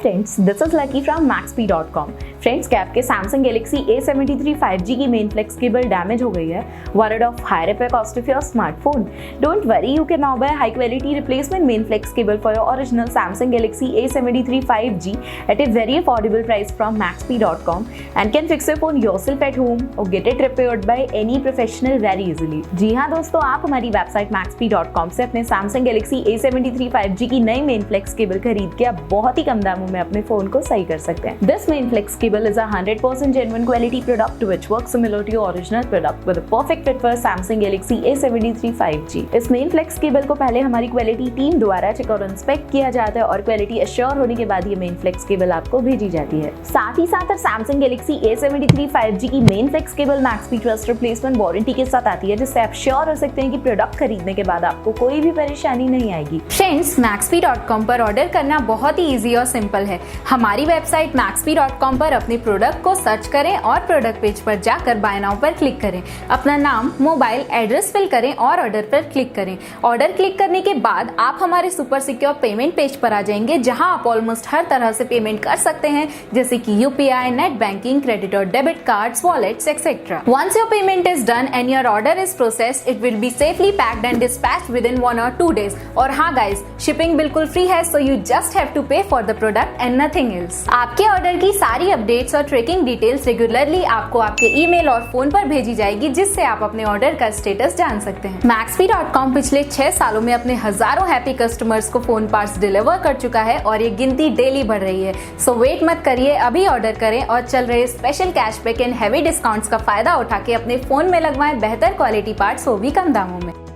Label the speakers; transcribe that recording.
Speaker 1: Friends, this is lucky from maxp.com। Friends, क्या आपके Samsung Galaxy A73 5G की main flex cable damage हो गई है? Worried of high repair cost of your smartphone? Don't worry, you can now buy high quality replacement main flex cable for your original Samsung Galaxy A73 5G at a very affordable price from maxp.com and can fix your phone yourself at home or get it repaired by any professional very easily। जी हाँ दोस्तों, आप हमारी website maxp.com से अपने Samsung Galaxy A73 5G की नई main flex cable खरीद के आप बहुत ही कम दामों में अपने फोन को सही कर सकते हैं। This main flex cable is a 100% genuine quality product which works similar to your original product with a perfect fit for Samsung Galaxy A73 5G। इस मेन फ्लेक्स केबल को पहले हमारी क्वालिटी टीम द्वारा चेक और inspect किया जाता है और क्वालिटी एश्योर होने के बाद ये मेन फ्लेक्स केबल आपको भेजी जाती है। साथ ही साथ Samsung Galaxy A73 5G की मेन फ्लेक्स केबल मैक्सपी ट्रस्ट रिप्लेसमेंट वारंटी के साथ आती है, जिससे आप श्योर हो सकते हैं कि प्रोडक्ट खरीदने के बाद आपको कोई भी परेशानी नहीं आएगी।
Speaker 2: फ्रेंड्स, maxp.com पर ऑर्डर करना बहुत ही इजी और सिंपल है। हमारी वेबसाइट maxp.com पर अपने प्रोडक्ट को सर्च करें और प्रोडक्ट पेज पर जाकर बाय नाउ पर क्लिक करें। अपना नाम, मोबाइल एड्रेस फिल करें और ऑर्डर पर क्लिक करें। ऑर्डर क्लिक करने के बाद आप हमारे सुपर सिक्योर पेमेंट पेज पर आ जाएंगे, जहां आप ऑलमोस्ट हर तरह से पेमेंट कर सकते हैं, जैसे कि यूपीआई, नेट बैंकिंग, क्रेडिट और debit cards, wallets etcetera. Once your payment is done and your order is processed, it will be safely packed and dispatched within 1 or 2 days। और हाँ गाइस, शिपिंग बिल्कुल free है, so you just have to pay for the product and nothing else. आपके order की सारी updates और tracking details regularly आपको आपके ईमेल और फोन पर भेजी जाएगी, जिससे आप अपने ऑर्डर का स्टेटस जान सकते हैं। maxp.com पिछले 6 सालों में अपने हजारों हैप्पी कस्टमर्स को फोन पार्ट्स डिलीवर कर चुका है और ये गिनती डेली बढ़ रही है। सो वेट मत करिए, अभी ऑर्डर करें और चल रहे special cashback and heavy discounts का फायदा उठा के अपने फोन में लगवाएं बेहतर क्वालिटी पार्ट्स, वो भी कम दामों में।